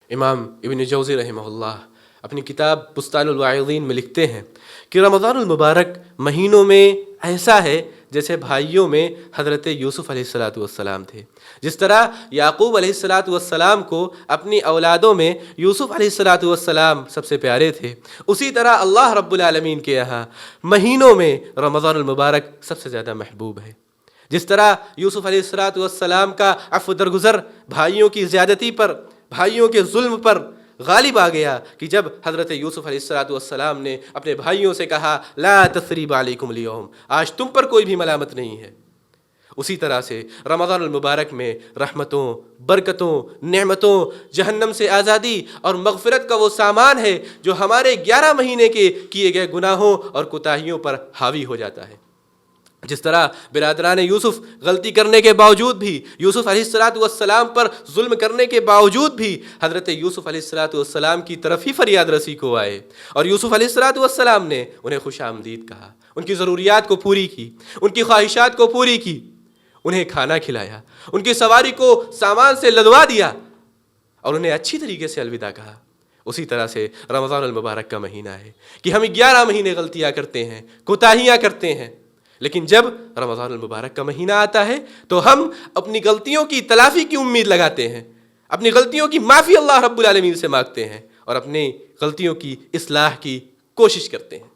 امام ابن جوزی رحمہ اللہ اپنی کتاب بستان الواعظین میں لکھتے ہیں کہ رمضان المبارک مہینوں میں ایسا ہے جیسے بھائیوں میں حضرت یوسف علیہ السلام تھے. جس طرح یعقوب علیہ السلام کو اپنی اولادوں میں یوسف علیہ السلام سب سے پیارے تھے، اسی طرح اللہ رب العالمین کے یہاں مہینوں میں رمضان المبارک سب سے زیادہ محبوب ہے. جس طرح یوسف علیہ السلام کا عفو درگزر بھائیوں کی زیادتی پر، بھائیوں کے ظلم پر غالب آ گیا کہ جب حضرت یوسف علیہ السلام نے اپنے بھائیوں سے کہا لا تثریب علیکم اليوم، آج تم پر کوئی بھی ملامت نہیں ہے. اسی طرح سے رمضان المبارک میں رحمتوں، برکتوں، نعمتوں، جہنم سے آزادی اور مغفرت کا وہ سامان ہے جو ہمارے 11 مہینے کے کیے گئے گناہوں اور کوتاہیوں پر حاوی ہو جاتا ہے. جس طرح برادران یوسف غلطی کرنے کے باوجود بھی، یوسف علیہ السلام پر ظلم کرنے کے باوجود بھی حضرت یوسف علیہ السلام کی طرف ہی فریاد رسی کو آئے اور یوسف علیہ السلام نے انہیں خوش آمدید کہا، ان کی ضروریات کو پوری کی، ان کی خواہشات کو پوری کی، انہیں کھانا کھلایا، ان کی سواری کو سامان سے لدوا دیا اور انہیں اچھی طریقے سے الوداع کہا. اسی طرح سے رمضان المبارک کا مہینہ ہے کہ ہم 11 مہینے غلطیاں کرتے ہیں، کوتاہیاں کرتے ہیں، لیکن جب رمضان المبارک کا مہینہ آتا ہے تو ہم اپنی غلطیوں کی تلافی کی امید لگاتے ہیں، اپنی غلطیوں کی معافی اللہ رب العالمین سے مانگتے ہیں اور اپنی غلطیوں کی اصلاح کی کوشش کرتے ہیں.